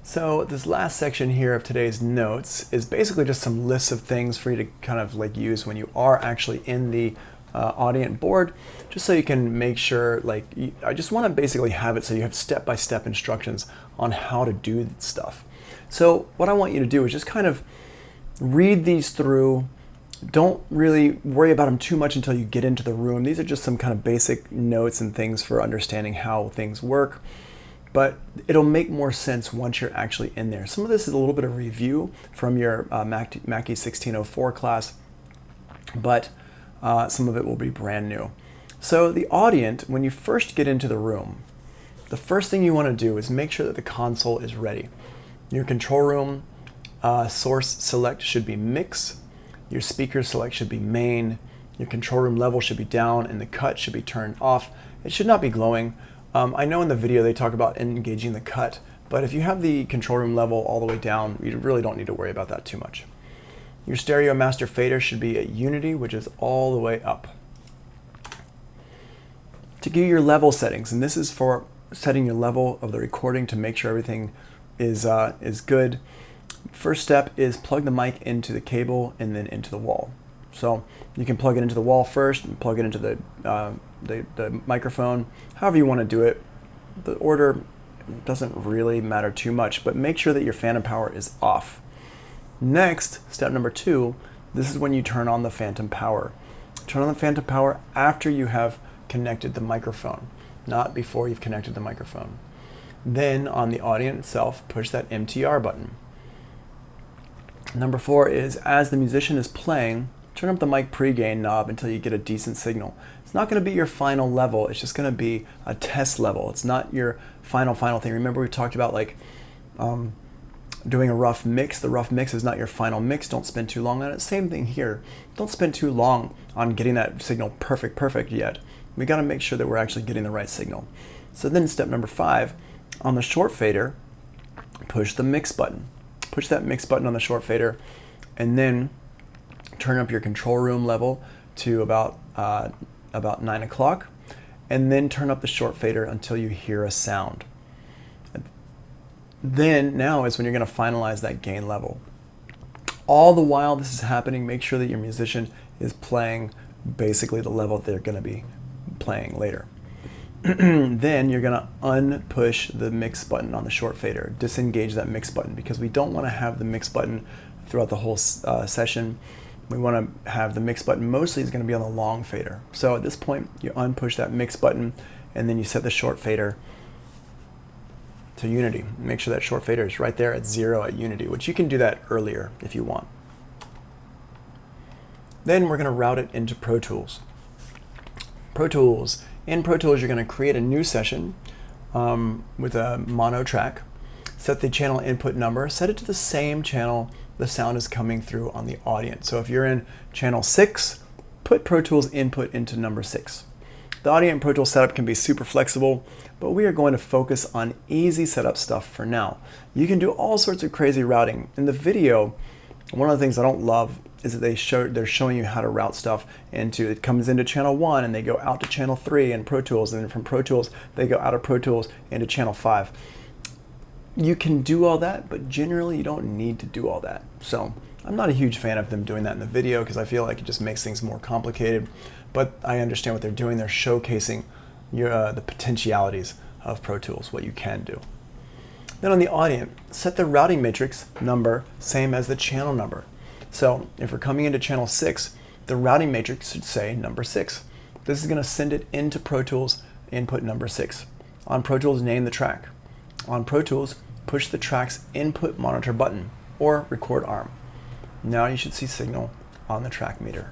So this last section here of today's notes is basically just some lists of things for you to kind of like use when you are actually in the Audient board, just so you can make sure, like, I just want to basically have it so you have step-by-step instructions on how to do stuff. So what I want you to do is just kind of read these through. Don't really worry about them too much until you get into the room. These are just some kind of basic notes and things for understanding how things work, but it'll make more sense once you're actually in there. Some of this is a little bit of review from your Mackie 1604 class, but some of it will be brand new. So the Audient, when you first get into the room, the first thing you want to do is make sure that the console is ready. Your control room source select should be mix. Your speaker select should be main. Your control room level should be down, and the cut should be turned off. It should not be glowing. I know in the video they talk about engaging the cut, but if you have the control room level all the way down, you really don't need to worry about that too much. Your stereo master fader should be at unity, which is all the way up. To give you your level settings, and this is for setting your level of the recording to make sure everything is good. First step is plug the mic into the cable and then into the wall. So you can plug it into the wall first and plug it into the microphone, however you want to do it. The order doesn't really matter too much, but make sure that your phantom power is off. Next, step number 2, this is when you turn on the phantom power. Turn on the phantom power after you have connected the microphone, not before you've connected the microphone. Then on the Audient itself, push that MTR button. Number 4 is, as the musician is playing, turn up the mic pre-gain knob until you get a decent signal. It's not going to be your final level, it's just going to be a test level. It's not your final thing. Remember we talked about like doing a rough mix. The rough mix is not your final mix. Don't spend too long on it. Same thing here. Don't spend too long on getting that signal perfect yet. We got to make sure that we're actually getting the right signal. So then step number 5, on the short fader, push the mix button. Push that mix button on the short fader, and then turn up your control room level to about 9 o'clock, and then turn up the short fader until you hear a sound. Then now is when you're going to finalize that gain level. All the while this is happening, make sure that your musician is playing basically the level they're going to be playing later. Then you're going to unpush the mix button on the short fader. Disengage that mix button, because we don't want to have the mix button throughout the whole session. We want to have the mix button mostly is going to be on the long fader. So at this point, you unpush that mix button, and then you set the short fader to unity. Make sure that short fader is right there at 0 at unity, which you can do that earlier if you want. Then we're going to route it into Pro Tools. Pro Tools. In Pro Tools, you're going to create a new session with a mono track. Set the channel input number. Set it to the same channel the sound is coming through on the Audient. So if you're in channel 6, put Pro Tools input into number 6. The Audient Pro Tools setup can be super flexible, but we are going to focus on easy setup stuff for now. You can do all sorts of crazy routing. In the video, one of the things I don't love is that they're showing you how to route stuff into, it comes into channel 1 and they go out to channel 3 in Pro Tools, and then from Pro Tools they go out of Pro Tools into channel 5. You can do all that, but generally you don't need to do all that. So I'm not a huge fan of them doing that in the video because I feel like it just makes things more complicated, but I understand what they're doing. They're showcasing the potentialities of Pro Tools, what you can do. Then on the Audient, set the routing matrix number same as the channel number. So if we're coming into channel 6, the routing matrix should say number 6. This is going to send it into Pro Tools input number 6. On Pro Tools, name the track. On Pro Tools, push the track's input monitor button or record arm. Now you should see signal on the track meter.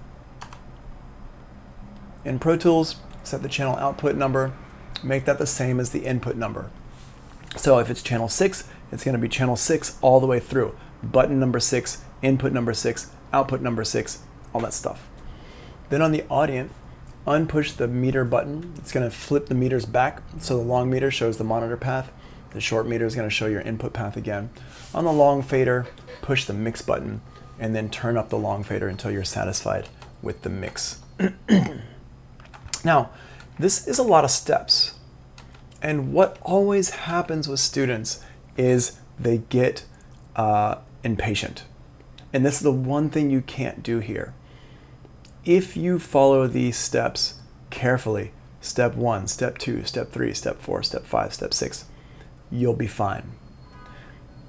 In Pro Tools, set the channel output number. Make that the same as the input number. So if it's channel 6, it's going to be channel 6 all the way through. Button number 6, input number 6, output number 6, all that stuff. Then on the Audient, unpush the meter button. It's going to flip the meters back, so the long meter shows the monitor path. The short meter is going to show your input path again. On the long fader, push the mix button, and then turn up the long fader until you're satisfied with the mix. Now, this is a lot of steps. And what always happens with students is they get impatient. And this is the one thing you can't do here. If you follow these steps carefully, step 1, step 2, step 3, step 4, step 5, step 6, you'll be fine.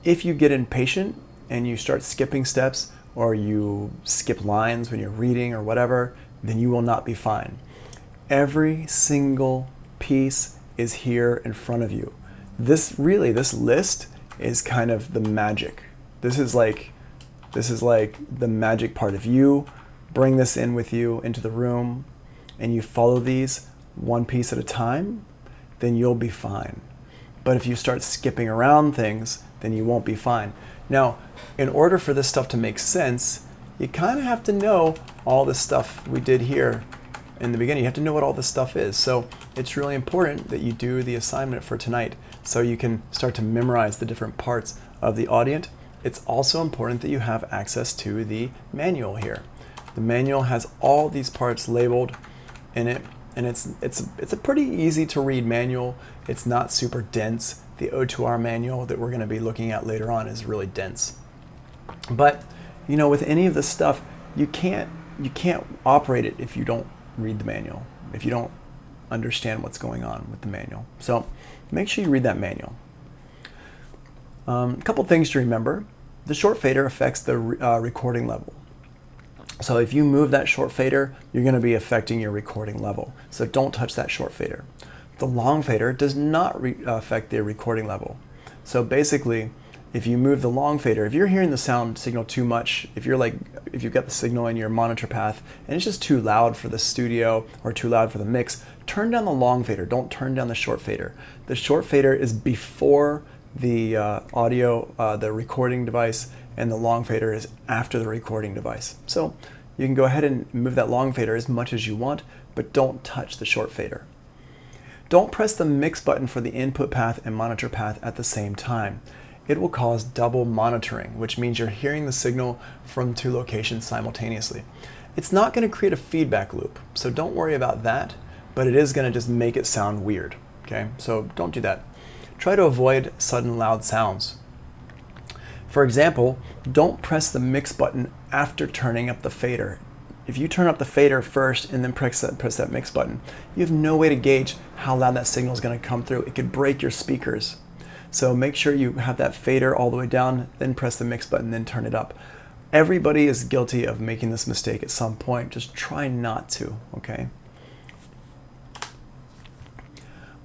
If you get impatient and you start skipping steps, or you skip lines when you're reading or whatever, then you will not be fine. Every single piece is here in front of you. This list is kind of the magic. This is like the magic part. If you bring this in with you into the room and you follow these one piece at a time, then you'll be fine. But if you start skipping around things, then you won't be fine. Now, in order for this stuff to make sense, you kind of have to know all the stuff we did here in the beginning. You have to know what all this stuff is. So it's really important that you do the assignment for tonight so you can start to memorize the different parts of the Audient. It's also important that you have access to the manual here. The manual has all these parts labeled in it, and it's a pretty easy to read manual. It's not super dense. The O2R manual that we're going to be looking at later on is really dense. But you know, with any of this stuff, you can't operate it if you don't read the manual, if you don't understand what's going on with the manual. So make sure you read that manual. A couple things to remember. The short fader affects the recording level. So if you move that short fader, you're going to be affecting your recording level. So don't touch that short fader. The long fader does not affect the recording level. So basically, if you move the long fader, if you're hearing the sound signal too much, if you've got the signal in your monitor path and it's just too loud for the studio or too loud for the mix, turn down the long fader. Don't turn down the short fader. The short fader is before the the recording device, and the long fader is after the recording device. So you can go ahead and move that long fader as much as you want, but don't touch the short fader. Don't press the mix button for the input path and monitor path at the same time. It will cause double monitoring, which means you're hearing the signal from two locations simultaneously. It's not going to create a feedback loop, so don't worry about that, but it is going to just make it sound weird. Okay, so don't do that. Try to avoid sudden loud sounds. For example, don't press the mix button after turning up the fader. If you turn up the fader first and then press that mix button, you have no way to gauge how loud that signal is going to come through. It could break your speakers. So make sure you have that fader all the way down, then press the mix button, then turn it up. Everybody is guilty of making this mistake at some point. Just try not to, okay?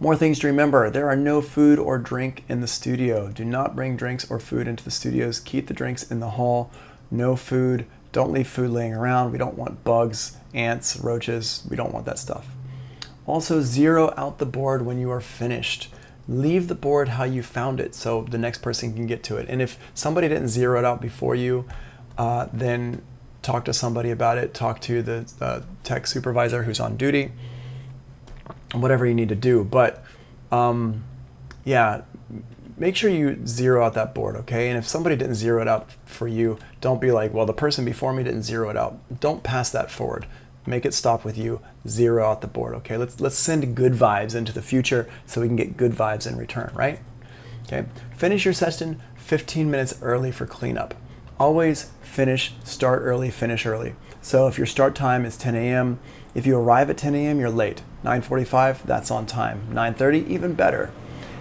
More things to remember. There are no food or drink in the studio. Do not bring drinks or food into the studios. Keep the drinks in the hall. No food. Don't leave food laying around. We don't want bugs, ants, roaches. We don't want that stuff. Also, zero out the board when you are finished. Leave the board how you found it so the next person can get to it. And if somebody didn't zero it out before you, then talk to somebody about it. Talk to the tech supervisor who's on duty. Whatever you need to do. But yeah, make sure you zero out that board, okay? And if somebody didn't zero it out for you, don't be like, well, the person before me didn't zero it out. Don't pass that forward. Make it stop with you. Zero out the board, okay? Let's send good vibes into the future so we can get good vibes in return, right? Okay. Finish your session 15 minutes early for cleanup. Always start early, finish early. So if your start time is 10 a.m., if you arrive at 10 a.m., you're late. 9:45, that's on time. 9:30, even better.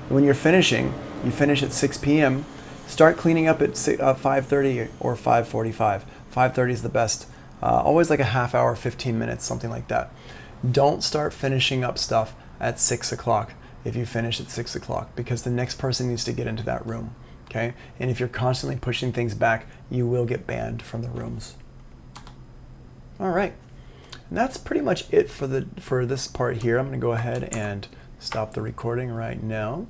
When you're finishing, you finish at 6 p.m., start cleaning up at 5:30 or 5:45. 5:30 is the best. Always like a half hour, 15 minutes, something like that. Don't start finishing up stuff at 6 o'clock if you finish at 6 o'clock, because the next person needs to get into that room, okay? And if you're constantly pushing things back, you will get banned from the rooms. All right, and that's pretty much it for this part here. I'm gonna go ahead and stop the recording right now.